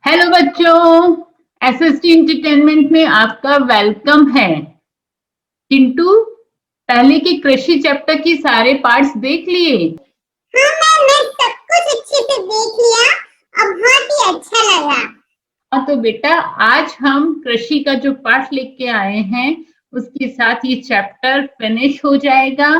Hello बच्चों, SST entertainment में आपका वेलकम है। चिंटू, पहले की कृषि चैप्टर की सारे पार्ट्स देख लिए? हाँ मैम, मैं सब कुछ अच्छे से देख लिया और बहुत ही अच्छा लगा। हाँ तो बेटा, आज हम कृषि का जो पाठ लेके आए हैं उसके साथ ये चैप्टर फिनिश हो जाएगा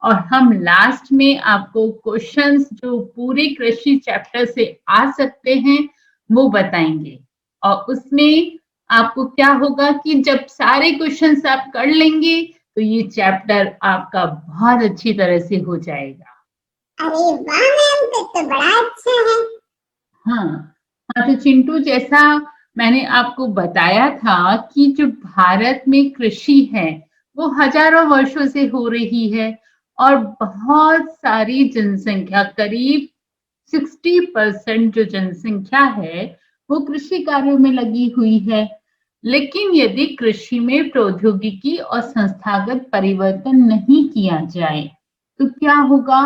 और हम लास्ट में आपको क्वेश्चंस जो पूरे कृषि चैप्टर से आ सकते हैं वो बताएंगे। और उसमें आपको क्या होगा कि जब सारे क्वेश्चंस आप कर लेंगे तो ये चैप्टर आपका बहुत अच्छी तरह से हो जाएगा। अरे वाह मैम, तो बड़ा अच्छा है। हाँ हाँ, तो चिंटू, जैसा मैंने आपको बताया था कि जो भारत में कृषि है वो हजारों वर्षों से हो रही है और बहुत सारी जनसंख्या, करीब 60% जो जनसंख्या है वो कृषि कार्यों में लगी हुई है। लेकिन यदि कृषि में प्रौद्योगिकी और संस्थागत परिवर्तन नहीं किया जाए तो क्या होगा?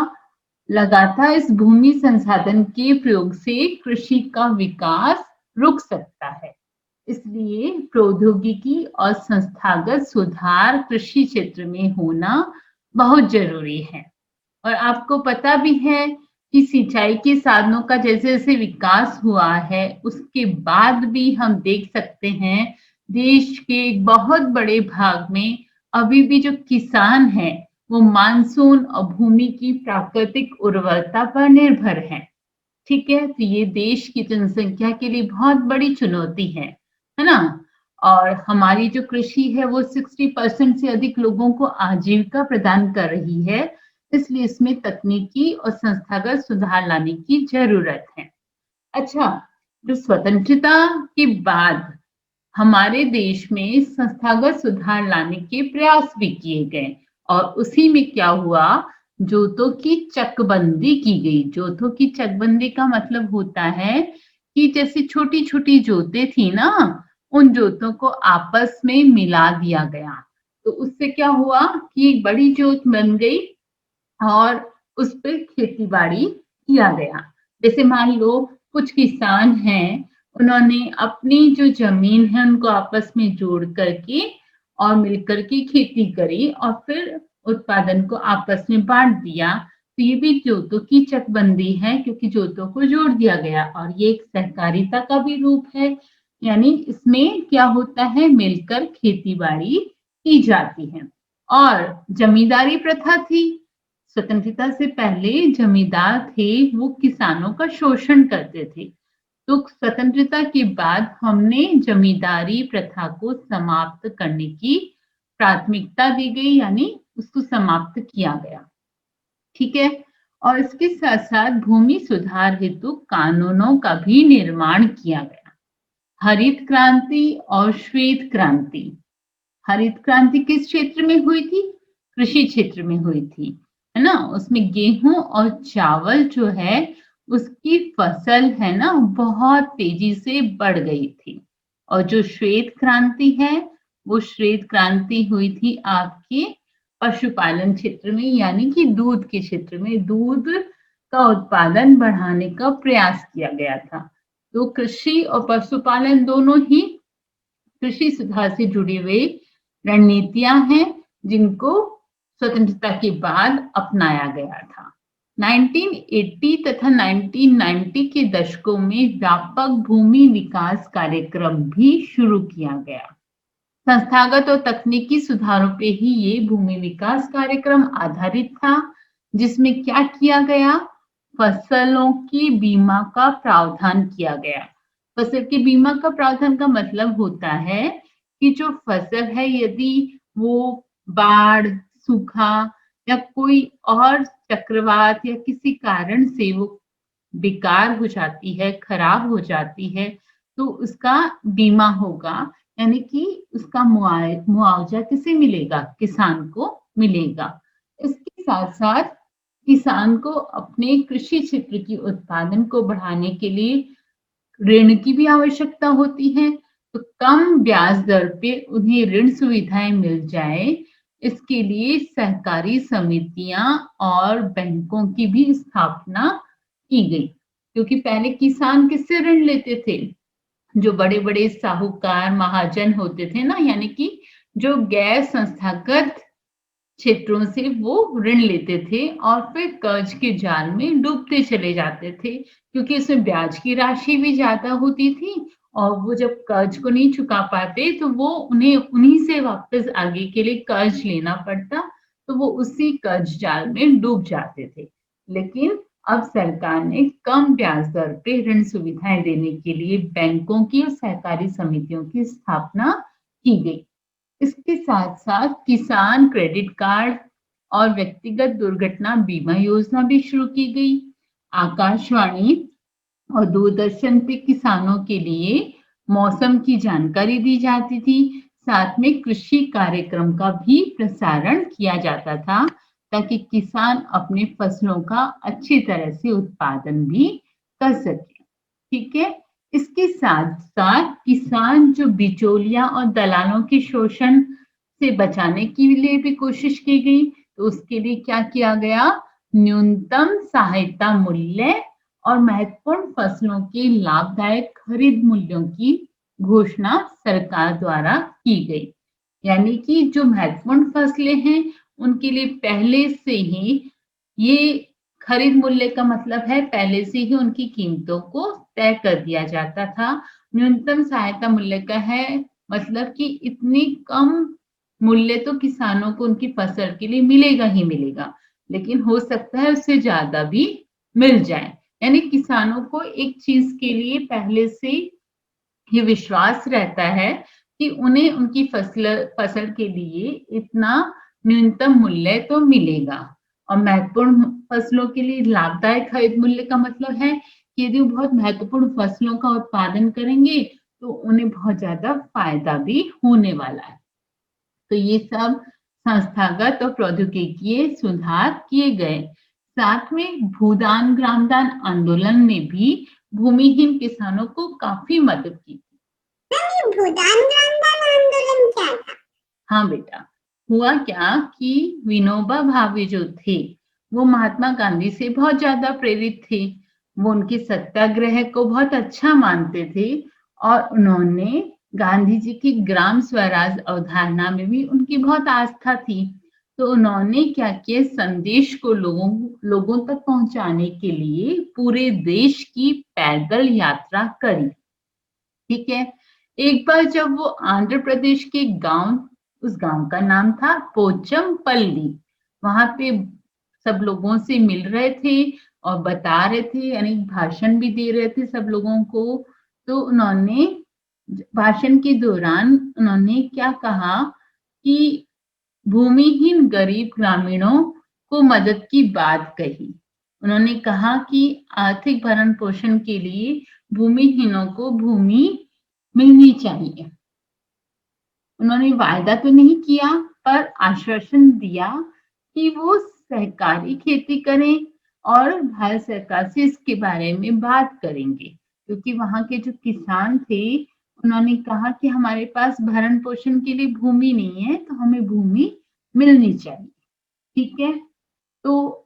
लगातार इस भूमि संसाधन के प्रयोग से कृषि का विकास रुक सकता है। इसलिए प्रौद्योगिकी और संस्थागत सुधार कृषि क्षेत्र में होना बहुत जरूरी है। और आपको पता भी है कि सिंचाई के साधनों का जैसे जैसे विकास हुआ है उसके बाद भी हम देख सकते हैं देश के एक बहुत बड़े भाग में अभी भी जो किसान है वो मानसून और भूमि की प्राकृतिक उर्वरता पर निर्भर है। ठीक है, तो ये देश की जनसंख्या के लिए बहुत बड़ी चुनौती है ना? और हमारी जो कृषि है वो 60% से अधिक लोगों को आजीविका प्रदान कर रही है। इसलिए इसमें तकनीकी और संस्थागत सुधार लाने की जरूरत है। अच्छा, जो स्वतंत्रता के बाद हमारे देश में संस्थागत सुधार लाने के प्रयास भी किए गए और उसी में क्या हुआ, जोतों की चकबंदी की गई। जोतों की चकबंदी का मतलब होता है कि जैसे छोटी छोटी जोतें थी ना, उन जोतों को आपस में मिला दिया गया। तो उससे क्या हुआ कि एक बड़ी जोत बन गई और उस पे खेती बाड़ी किया गया। जैसे मान लो कुछ किसान हैं, उन्होंने अपनी जो जमीन है उनको आपस में जोड़ करके और मिलकर के खेती करी और फिर उत्पादन को आपस में बांट दिया। तो ये भी जोतों की चकबंदी है क्योंकि जोतों को जोड़ दिया गया और ये एक सहकारिता का भी रूप है। यानी इसमें क्या होता है, मिलकर खेती बाड़ी की जाती है। और जमींदारी प्रथा थी। स्वतंत्रता से पहले जमींदार थे, वो किसानों का शोषण करते थे। तो स्वतंत्रता के बाद हमने जमींदारी प्रथा को समाप्त करने की प्राथमिकता दी गई, यानी उसको समाप्त किया गया। ठीक है, और इसके साथ साथ भूमि सुधार हेतु कानूनों का भी निर्माण किया गया। हरित क्रांति और श्वेत क्रांति। हरित क्रांति किस क्षेत्र में हुई थी? कृषि क्षेत्र में हुई थी, है ना? उसमें गेहूं और चावल जो है उसकी फसल है ना बहुत तेजी से बढ़ गई थी। और जो श्वेत क्रांति है वो श्वेत क्रांति हुई थी आपके पशुपालन क्षेत्र में, यानी कि दूध के क्षेत्र में दूध का उत्पादन बढ़ाने का प्रयास किया गया था। तो कृषि और पशुपालन दोनों ही कृषि सुधार से जुड़ी हुई रणनीतियां हैं जिनको स्वतंत्रता के बाद अपनाया गया था। 1980 तथा 1990 के दशकों में व्यापक भूमि विकास कार्यक्रम भी शुरू किया गया। संस्थागत और तकनीकी सुधारों पे ही ये भूमि विकास कार्यक्रम आधारित था, जिसमें क्या किया गया, फसलों की बीमा का प्रावधान किया गया। फसल के बीमा का प्रावधान का मतलब होता है कि जो फसल है यदि वो बाढ़, सूखा या कोई और चक्रवात या किसी कारण से वो बेकार हो जाती है, खराब हो जाती है, तो उसका बीमा होगा। यानी कि उसका मुआवजा किसे मिलेगा? किसान को मिलेगा। इसके साथ साथ किसान को अपने कृषि क्षेत्र की उत्पादन को बढ़ाने के लिए ऋण की भी आवश्यकता होती है। तो कम ब्याज दर पे उन्हें ऋण सुविधाएं मिल जाए, इसके लिए सहकारी समितियां और बैंकों की भी स्थापना की गई। क्योंकि पहले किसान किससे ऋण लेते थे? जो बड़े बड़े साहूकार महाजन होते थे ना, यानी कि जो गैर संस्थागत क्षेत्रों से वो ऋण लेते थे और फिर कर्ज के जाल में डूबते चले जाते थे, क्योंकि इसमें ब्याज की राशि भी ज्यादा होती थी और वो जब कर्ज को नहीं चुका पाते तो वो उन्हें उन्हीं से वापस आगे के लिए कर्ज लेना पड़ता, तो वो उसी कर्ज जाल में डूब जाते थे। लेकिन अब सरकार ने कम ब्याज दर पे ऋण सुविधाएं देने के लिए बैंकों की और सहकारी समितियों की स्थापना की गई। इसके साथ साथ किसान क्रेडिट कार्ड और व्यक्तिगत दुर्घटना बीमा योजना भी शुरू की गई। आकाशवाणी और दूरदर्शन पे किसानों के लिए मौसम की जानकारी दी जाती थी। साथ में कृषि कार्यक्रम का भी प्रसारण किया जाता था, ताकि किसान अपने फसलों का अच्छी तरह से उत्पादन भी कर सके। ठीक है। इसके साथ साथ किसान जो बिचौलिया और दलालों के शोषण से बचाने के लिए भी कोशिश की गई। तो उसके लिए क्या किया गया? न्यूनतम सहायता मूल्य और महत्वपूर्ण फसलों के लाभदायक खरीद मूल्यों की घोषणा सरकार द्वारा की गई। यानी कि जो महत्वपूर्ण फसलें हैं उनके लिए पहले से ही ये खरीद मूल्य का मतलब है पहले से ही उनकी कीमतों को तय कर दिया जाता था। न्यूनतम सहायता मूल्य का है मतलब कि इतनी कम मूल्य तो किसानों को उनकी फसल के लिए मिलेगा ही मिलेगा, लेकिन हो सकता है उससे ज्यादा भी मिल जाए। यानी किसानों को एक चीज के लिए पहले से ये विश्वास रहता है कि उन्हें उनकी फसल के लिए इतना न्यूनतम मूल्य तो मिलेगा। और महत्वपूर्ण फसलों के लिए लाभदायक खरीद मूल्य का मतलब है कि यदि वो बहुत महत्वपूर्ण फसलों का उत्पादन करेंगे तो उन्हें बहुत ज्यादा फायदा भी होने वाला है। तो ये सब संस्थागत और प्रौद्योगिकीय सुधार किए गए। साथ में भूदान ग्रामदान आंदोलन ने भी भूमिहीन किसानों को काफी मदद की। भूदान ग्रामदान आंदोलन क्या था? हाँ बेटा, हुआ क्या कि विनोबा भावे जो थे वो महात्मा गांधी से बहुत ज्यादा प्रेरित थे। वो उनके सत्याग्रह को बहुत अच्छा मानते थे और उन्होंने गांधी जी की ग्राम स्वराज अवधारणा में भी उनकी बहुत आस्था थी। तो उन्होंने क्या किया, संदेश को लोगों तक पहुंचाने के लिए पूरे देश की पैदल यात्रा करी। ठीक है। एक बार जब वो आंध्र प्रदेश के गांव, उस गांव का नाम था पोचमपल्ली, वहां पे सब लोगों से मिल रहे थे और बता रहे थे, यानी भाषण भी दे रहे थे सब लोगों को। तो उन्होंने भाषण के दौरान उन्होंने क्या कहा कि भूमिहीन गरीब ग्रामीणों को मदद की बात कही। उन्होंने कहा कि आर्थिक भरण पोषण के लिए भूमिहीनों को भूमि मिलनी चाहिए। उन्होंने वायदा तो नहीं किया पर आश्वासन दिया कि वो सहकारी खेती करें और भारत सरकार से इसके बारे में बात करेंगे, क्योंकि वहां के जो किसान थे उन्होंने कहा कि हमारे पास भरण पोषण के लिए भूमि नहीं है तो हमें भूमि मिलनी चाहिए। ठीक है। तो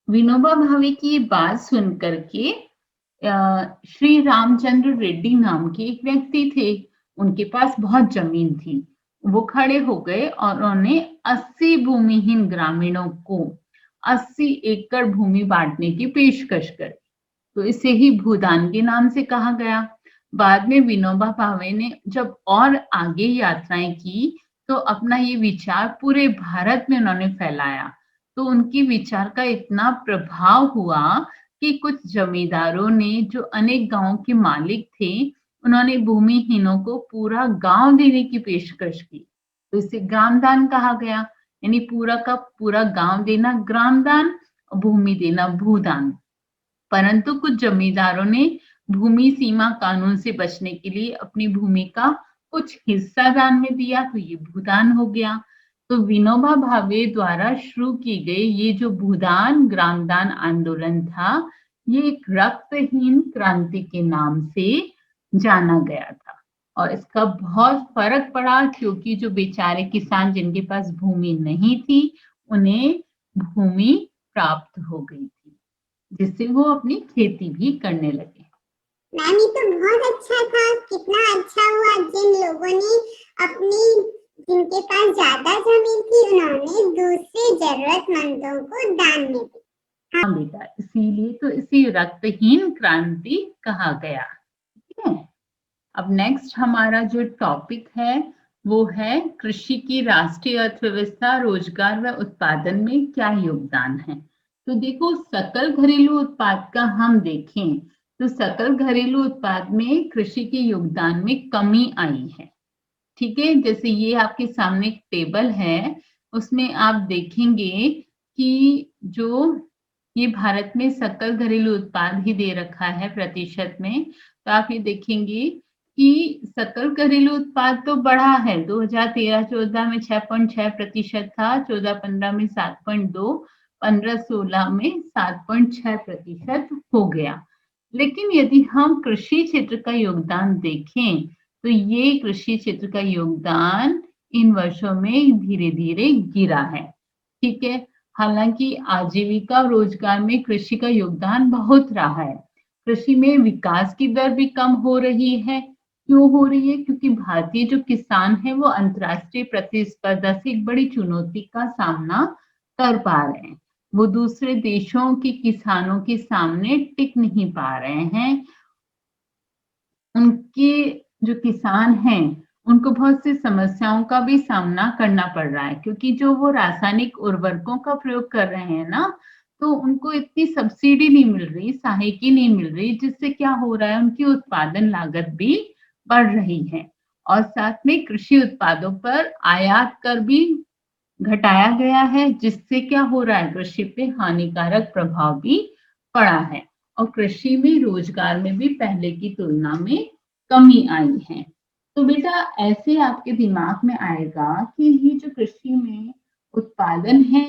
विनोबा भावे की ये बात सुन करके श्री रामचंद्र रेड्डी नाम के एक व्यक्ति थे, उनके पास बहुत जमीन थी। वो खड़े हो गए और उन्होंने 80 भूमिहीन ग्रामीणों को 80 एकड़ भूमि बांटने की पेशकश करी। तो इसे ही भूदान के नाम से कहा गया। बाद में विनोबा भावे ने जब और आगे यात्राएं की तो अपना ये विचार पूरे भारत में उन्होंने फैलाया। तो उनके विचार का इतना प्रभाव हुआ कि कुछ जमींदारों ने, जो अनेक गांवों के मालिक थे, उन्होंने भूमिहीनों को पूरा गांव देने की पेशकश की। तो इसे ग्रामदान कहा गया, यानी पूरा का पूरा गांव देना ग्रामदान और भूमि देना भूदान। परंतु कुछ जमींदारों ने भूमि सीमा कानून से बचने के लिए अपनी भूमि का कुछ हिस्सा दान में दिया, तो ये भूदान हो गया। तो विनोबा भावे द्वारा शुरू की गई ये जो भूदान ग्रामदान आंदोलन था, ये एक रक्तहीन क्रांति के नाम से जाना गया था। और इसका बहुत फर्क पड़ा, क्योंकि जो बेचारे किसान जिनके पास भूमि नहीं थी उन्हें भूमि प्राप्त हो गई थी, जिससे वो अपनी खेती भी करने लगे। मैम ये तो बहुत अच्छा था। कितना अच्छा हुआ जिन लोगों ने अपनी, जिनके पास ज्यादा जमीन थी, उन्होंने दूसरे जरूरतमंदों को दान में दी। हाँ बेटा, इसीलिए तो इसी रक्तहीन क्रांति कहा गया। ठीक है, अब नेक्स्ट हमारा जो टॉपिक है वो है कृषि की राष्ट्रीय अर्थव्यवस्था, रोजगार व उत्पादन में क्या योगदान है। तो देखो, सकल घरेलू उत्पाद का हम देखें तो सकल घरेलू उत्पाद में कृषि के योगदान में कमी आई है। ठीक है, जैसे ये आपके सामने एक टेबल है, उसमें आप देखेंगे कि जो ये भारत में सकल घरेलू उत्पाद ही दे रखा है प्रतिशत में, तो आप ये देखेंगे कि सकल घरेलू उत्पाद तो बढ़ा है। 2013-14 में 6.6% था, 14-15 में 7.2, 15-16 में 7.6% हो गया। लेकिन यदि हम कृषि क्षेत्र का योगदान देखें तो ये कृषि क्षेत्र का योगदान इन वर्षों में धीरे धीरे गिरा है। ठीक है, हालांकि आजीविका और रोजगार में कृषि का योगदान बहुत रहा है। कृषि में विकास की दर भी कम हो रही है। क्यों हो रही है? क्योंकि भारतीय जो किसान है वो अंतर्राष्ट्रीय प्रतिस्पर्धा से एक बड़ी चुनौती का सामना कर पा रहे हैं। वो दूसरे देशों के किसानों के सामने टिक नहीं पा रहे हैं। उनके जो किसान हैं उनको बहुत सी समस्याओं का भी सामना करना पड़ रहा है, क्योंकि जो वो रासायनिक उर्वरकों का प्रयोग कर रहे हैं ना, तो उनको इतनी सब्सिडी नहीं मिल रही, सहायता नहीं मिल रही, जिससे क्या हो रहा है, उनकी उत्पादन लागत भी बढ़ रही है। और साथ में कृषि उत्पादों पर आयात कर भी घटाया गया है, जिससे क्या हो रहा है, कृषि पे हानिकारक प्रभाव भी पड़ा है। और कृषि में रोजगार में भी पहले की तुलना में कमी आई है। तो बेटा ऐसे आपके दिमाग में आएगा कि ये जो कृषि में उत्पादन है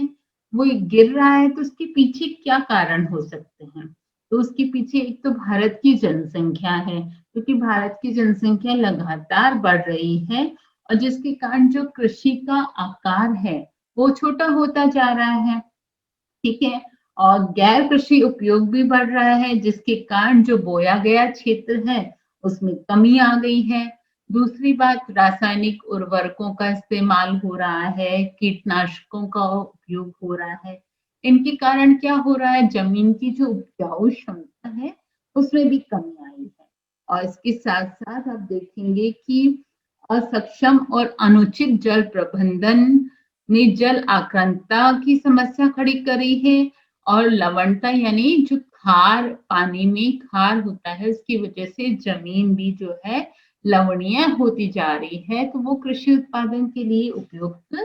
वो गिर रहा है, तो उसके पीछे क्या कारण हो सकते हैं। तो उसके पीछे एक तो भारत की जनसंख्या है, क्योंकि भारत की जनसंख्या लगातार बढ़ रही है और जिसके कारण जो कृषि का आकार है वो छोटा होता जा रहा है। ठीक है, और गैर कृषि उपयोग भी बढ़ रहा है, जिसके कारण जो बोया गया क्षेत्र है उसमें कमी आ गई है। दूसरी बात, रासायनिक उर्वरकों का इस्तेमाल हो रहा है, कीटनाशकों का उपयोग हो रहा है। इनके कारण क्या हो रहा है, जमीन की जो उपजाऊ क्षमता है उसमें भी कमी आई है। और इसके साथ साथ आप देखेंगे कि असक्षम और अनुचित जल प्रबंधन ने जल आक्रांता की समस्या खड़ी करी है। और लवणता यानी जो खार, पानी में खार होता है, उसकी वजह से जमीन भी जो है लवणीय होती जा रही है, तो वो कृषि उत्पादन के लिए उपयुक्त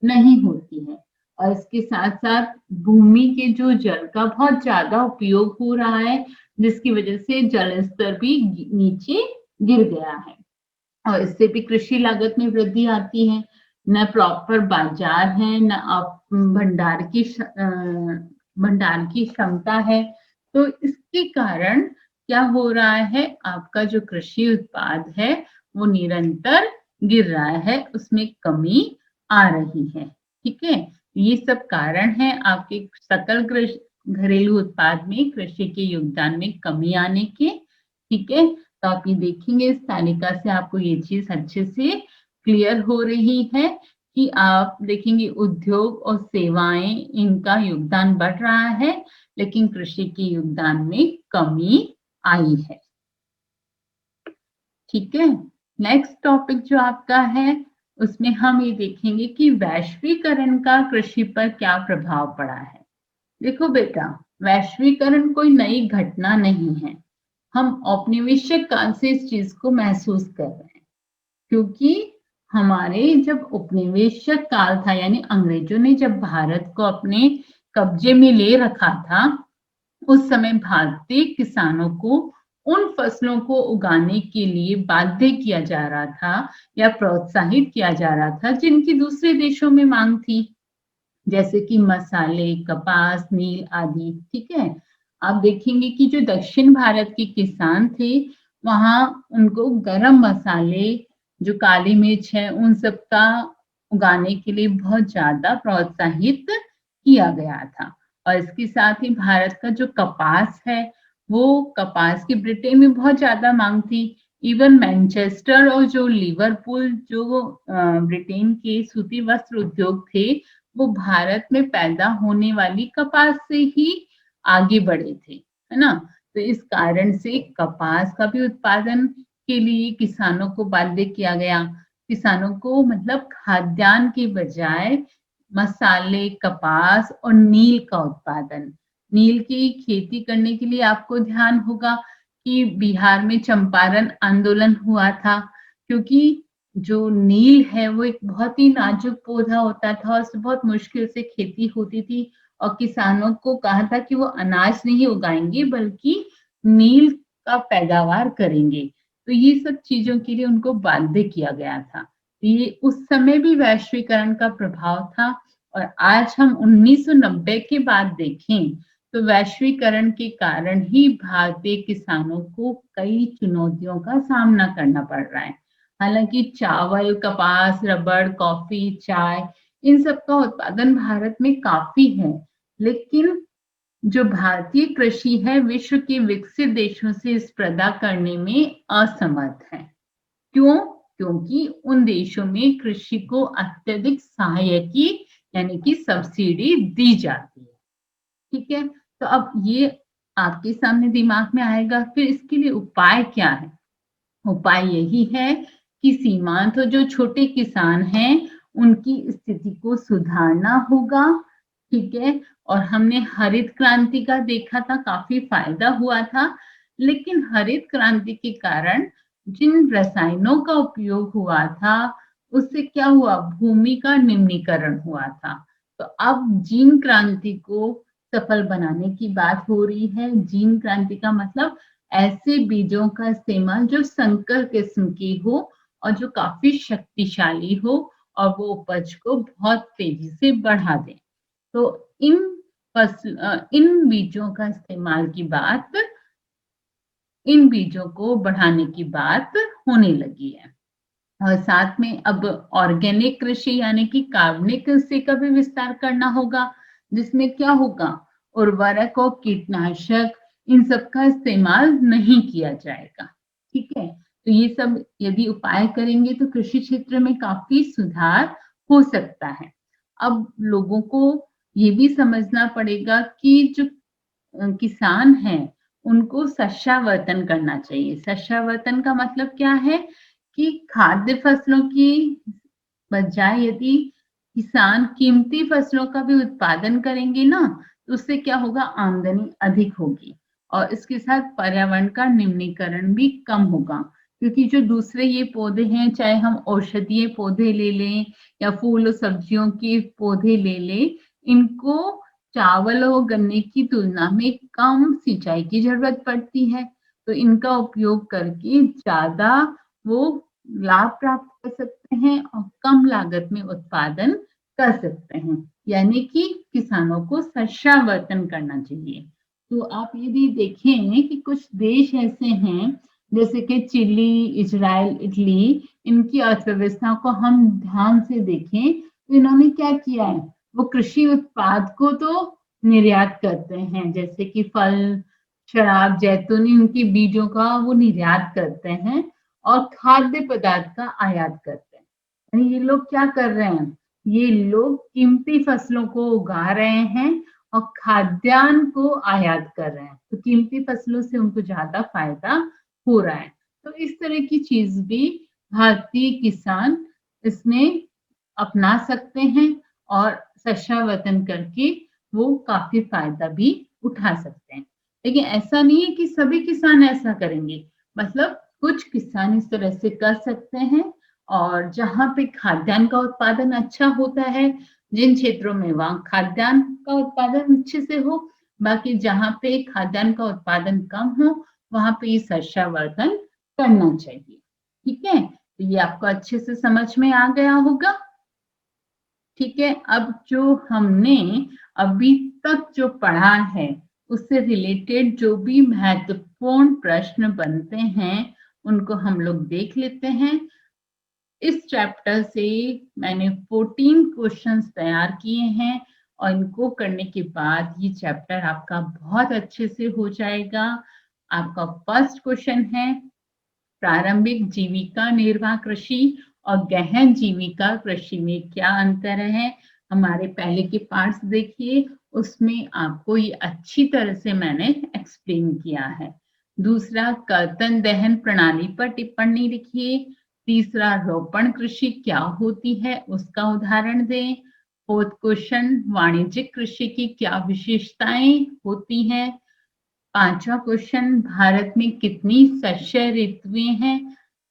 नहीं होती है। और इसके साथ साथ भूमि के जो जल का बहुत ज्यादा उपयोग हो रहा है, जिसकी वजह से जल स्तर भी नीचे गिर गया है। और इससे भी कृषि लागत में वृद्धि आती है। न प्रॉपर बाजार है, न भंडार की क्षमता है। तो इसके कारण क्या हो रहा है, आपका जो कृषि उत्पाद है वो निरंतर गिर रहा है, उसमें कमी आ रही है। ठीक है, ये सब कारण है आपके सकल घरेलू उत्पाद में कृषि के योगदान में कमी आने के। ठीक है, तो आप ये देखेंगे इस तालिका से आपको ये चीज अच्छे से क्लियर हो रही है कि आप देखेंगे उद्योग और सेवाएं, इनका योगदान बढ़ रहा है, लेकिन कृषि के योगदान में कमी आई है। ठीक है, नेक्स्ट टॉपिक जो आपका है उसमें हम ये देखेंगे कि वैश्वीकरण का कृषि पर क्या प्रभाव पड़ा है। देखो बेटा, वैश्वीकरण कोई नई घटना नहीं है। हम औपनिवेशिक काल से इस चीज को महसूस कर रहे हैं, क्योंकि हमारे जब उपनिवेशिक काल था, यानी अंग्रेजों ने जब भारत को अपने कब्जे में ले रखा था, उस समय भारतीय किसानों को उन फसलों को उगाने के लिए बाध्य किया जा रहा था या प्रोत्साहित किया जा रहा था जिनकी दूसरे देशों में मांग थी, जैसे कि मसाले, कपास, नील आदि। ठीक है, आप देखेंगे कि जो दक्षिण भारत के किसान थे वहां उनको गरम मसाले, जो काली मिर्च है, उन सब का उगाने के लिए बहुत ज्यादा प्रोत्साहित किया गया था। और इसके साथ ही भारत का जो कपास है वो कपास की ब्रिटेन में बहुत ज्यादा मांग थी। इवन मैनचेस्टर और जो लिवरपूल जो ब्रिटेन के सूती वस्त्र उद्योग थे, वो भारत में पैदा होने वाली कपास से ही आगे बढ़े थे, है ना। तो इस कारण से कपास का भी उत्पादन के लिए किसानों को बाध्य किया गया। किसानों को मतलब खाद्यान्न के बजाय मसाले, कपास और नील का उत्पादन, नील की खेती करने के लिए आपको ध्यान होगा कि बिहार में चंपारण आंदोलन हुआ था, क्योंकि जो नील है वो एक बहुत ही नाजुक पौधा होता था और उससे बहुत मुश्किल से खेती होती थी, और किसानों को कहा था कि वो अनाज नहीं उगाएंगे बल्कि नील का पैदावार करेंगे। तो ये सब चीजों के लिए उनको बाध्य किया गया था। तो ये उस समय भी वैश्वीकरण का प्रभाव था। और आज हम 1990 के बाद देखें तो वैश्वीकरण के कारण ही भारतीय किसानों को कई चुनौतियों का सामना करना पड़ रहा है। हालांकि चावल, कपास, रबड़, कॉफी, चाय, इन सब का उत्पादन भारत में काफी है, लेकिन जो भारतीय कृषि है विश्व के विकसित देशों से स्पर्धा करने में असमर्थ है। क्यों? क्योंकि उन देशों में कृषि को अत्यधिक सहायकी यानी कि सब्सिडी दी जाती है। ठीक है, तो अब ये आपके सामने दिमाग में आएगा, फिर इसके लिए उपाय क्या है? उपाय यही है कि सीमांत जो छोटे किसान हैं उनकी स्थिति को सुधारना होगा। ठीक है, और हमने हरित क्रांति का देखा था, काफी फायदा हुआ था, लेकिन हरित क्रांति के कारण जिन रसायनों का उपयोग हुआ था उससे क्या हुआ, भूमि का निम्नीकरण हुआ था। तो अब जीन क्रांति को सफल बनाने की बात हो रही है। जीन क्रांति का मतलब ऐसे बीजों का इस्तेमाल जो संकर किस्म की हो और जो काफी शक्तिशाली हो और वो उपज को बहुत तेजी से बढ़ा दे। तो इन बीजों का इस्तेमाल की बात, इन बीजों को बढ़ाने की बात होने लगी है। और साथ में अब ऑर्गेनिक कृषि यानी कि कार्बनिक कृषि का भी विस्तार करना होगा, जिसमें क्या होगा, उर्वरक और कीटनाशक इन सब का इस्तेमाल नहीं किया जाएगा। ठीक है, तो ये सब यदि उपाय करेंगे तो कृषि क्षेत्र में काफी सुधार हो सकता है। अब लोगों को ये भी समझना पड़ेगा कि जो किसान हैं उनको शस्यावर्तन करना चाहिए। शस्यावर्तन का मतलब क्या है कि खाद्य फसलों की बजाय यदि किसान कीमती फसलों का भी उत्पादन करेंगे ना, तो उससे क्या होगा, आमदनी अधिक होगी और इसके साथ पर्यावरण का निम्नीकरण भी कम होगा। क्योंकि जो दूसरे ये पौधे हैं, चाहे हम औषधीय पौधे ले लें या फूल और सब्जियों के पौधे ले लें, इनको चावल और गन्ने की तुलना में कम सिंचाई की जरूरत पड़ती है। तो इनका उपयोग करके ज्यादा वो लाभ प्राप्त कर सकते हैं और कम लागत में उत्पादन कर सकते हैं। यानी कि किसानों को शस्यावर्तन करना चाहिए। तो आप यदि देखें कि कुछ देश ऐसे हैं जैसे कि चिली, इजराइल, इटली, इनकी अर्थव्यवस्था को हम ध्यान से देखें तो इन्होंने क्या किया है, वो कृषि उत्पाद को तो निर्यात करते हैं, जैसे कि फल, शराब, जैतून, इनकी बीजों का वो निर्यात करते हैं और खाद्य पदार्थ का आयात करते हैं। यानी ये लोग क्या कर रहे हैं, ये लोग कीमती फसलों को उगा रहे हैं और खाद्यान्न को आयात कर रहे हैं। तो कीमती फसलों से उनको ज्यादा फायदा हो रहा है। तो इस तरह की चीज भी भारतीय किसान इसमें अपना सकते हैं और शस्यावर्तन करके वो काफी फायदा भी उठा सकते हैं। लेकिन ऐसा नहीं है कि सभी किसान ऐसा करेंगे, मतलब कुछ किसान इस तरह से कर सकते हैं। और जहाँ पे खाद्यान्न का उत्पादन अच्छा होता है, जिन क्षेत्रों में वहां खाद्यान्न का उत्पादन अच्छे से हो, बाकी जहाँ पे खाद्यान्न का उत्पादन कम हो वहां पे ये शस्यावर्धन करना चाहिए। ठीक है, तो ये आपको अच्छे से समझ में आ गया होगा। ठीक है, अब जो हमने अभी तक जो पढ़ा है उससे रिलेटेड जो भी महत्वपूर्ण प्रश्न बनते हैं उनको हम लोग देख लेते हैं। इस चैप्टर से मैंने 14 क्वेश्चंस तैयार किए हैं और इनको करने के बाद ये चैप्टर आपका बहुत अच्छे से हो जाएगा। आपका फर्स्ट क्वेश्चन है, प्रारंभिक जीविका निर्वाह कृषि और गहन जीविका कृषि में क्या अंतर है? हमारे पहले के पार्ट्स देखिए, उसमें आपको ये अच्छी तरह से मैंने एक्सप्लेन किया है। दूसरा, कर्तन दहन प्रणाली पर टिप्पणी लिखिए। तीसरा, रोपण कृषि क्या होती है उसका उदाहरण दें। फोर्थ क्वेश्चन, वाणिज्यिक कृषि की क्या विशेषताएं होती हैं? पांचवा क्वेश्चन, भारत में कितनी शस्य ऋतुएं हैं?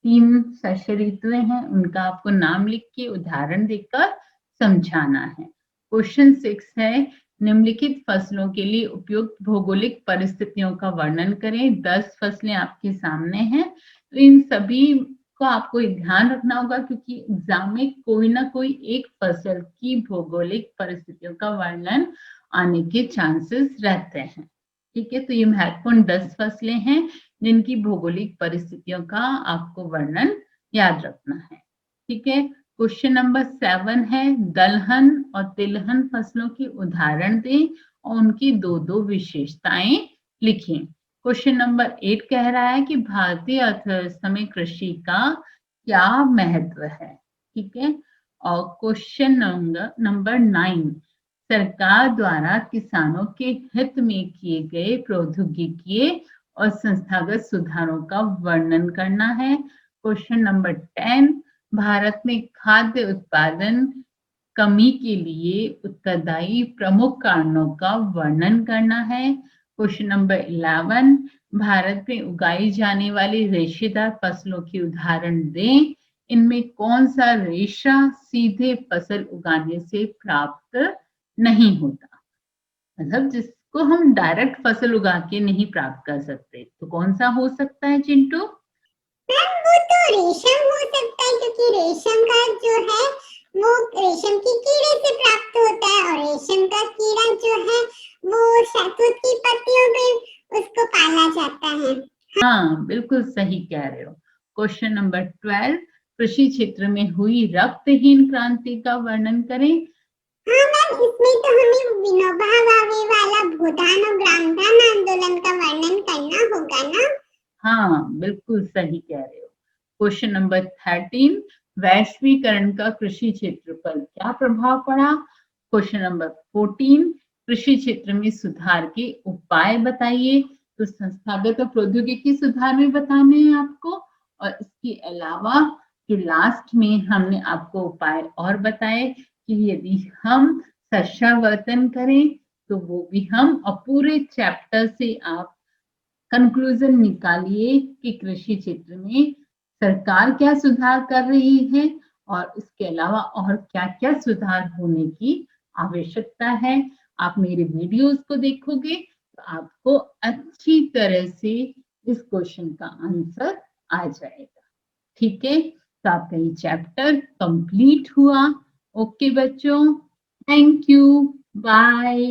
3 शस्य ऋतुएं हैं, उनका आपको नाम लिख के उदाहरण देकर समझाना है। क्वेश्चन 6 है, निम्नलिखित फसलों के लिए उपयुक्त भौगोलिक परिस्थितियों का वर्णन करें। 10 फसलें आपके सामने हैं, तो इन सभी को आपको ध्यान रखना होगा क्योंकि एग्जाम में कोई ना कोई एक फसल की भौगोलिक परिस्थितियों का वर्णन आने के चांसेस रहते हैं। ठीक है, तो ये महत्वपूर्ण 10 फसलें हैं जिनकी भौगोलिक परिस्थितियों का आपको वर्णन याद रखना है। ठीक है, क्वेश्चन नंबर 7 है, दलहन और तिलहन फसलों की उदाहरण दें और उनकी दो दो विशेषताएं लिखें। क्वेश्चन नंबर 8 कह रहा है कि भारतीय अर्थव्यवस्था में कृषि का क्या महत्व है। ठीक है, और क्वेश्चन नंबर 9, सरकार द्वारा किसानों के हित में किए गए प्रौद्योगिकीय और संस्थागत सुधारों का वर्णन करना है। क्वेश्चन नंबर 10, भारत में खाद्य उत्पादन कमी के लिए उत्तरदायी प्रमुख कारणों का वर्णन करना है। क्वेश्चन नंबर 11, भारत में उगाई जाने वाली रेशेदार फसलों की उदाहरण दें। इनमें कौन सा रेशा सीधे फसल उगाने से प्राप्त नहीं होता, मतलब जिसको हम डायरेक्ट फसल उगा के नहीं प्राप्त कर सकते, तो कौन सा हो सकता है चिंटू? मैम वो तो रेशम हो सकता है क्योंकि रेशम का जो है वो रेशम के कीड़े से प्राप्त होता है और रेशम का कीड़ा जो है वो शहतूत की पत्तियों पे उसको पाला जाता है। हाँ, बिल्कुल सही कह रहे हो। क्वेश्चन नंबर 12, कृषि क्षेत्र में हुई रक्तहीन क्रांति का वर्णन करें। हाँ मैम, इसमें तो हमें विनोबा भावे वाला भूदान और ग्रामदान आंदोलन का वर्णन करना होगा ना। हाँ, बिल्कुल सही कह रहे हो। क्वेश्चन नंबर 13, वैश्वीकरण का कृषि क्षेत्र पर क्या प्रभाव पड़ा। क्वेश्चन नंबर 14, कृषि क्षेत्र में सुधार के उपाय बताइए। तो संस्थागत और प्रौद्योगिकी सुधार में बताने हैं आपको, और इसके अलावा कि लास्ट में हमने आपको उपाय और बताए कि यदि हम शस्यावर्तन करें तो वो भी हम, और पूरे चैप्टर से आप कंक्लूजन निकालिए कि कृषि क्षेत्र में सरकार क्या सुधार कर रही है और इसके अलावा और क्या क्या सुधार होने की आवश्यकता है। आप मेरे वीडियोस को देखोगे तो आपको अच्छी तरह से इस क्वेश्चन का आंसर आ जाएगा। ठीक है, तो आपका ये चैप्टर कंप्लीट हुआ। ओके बच्चों, थैंक यू, बाय।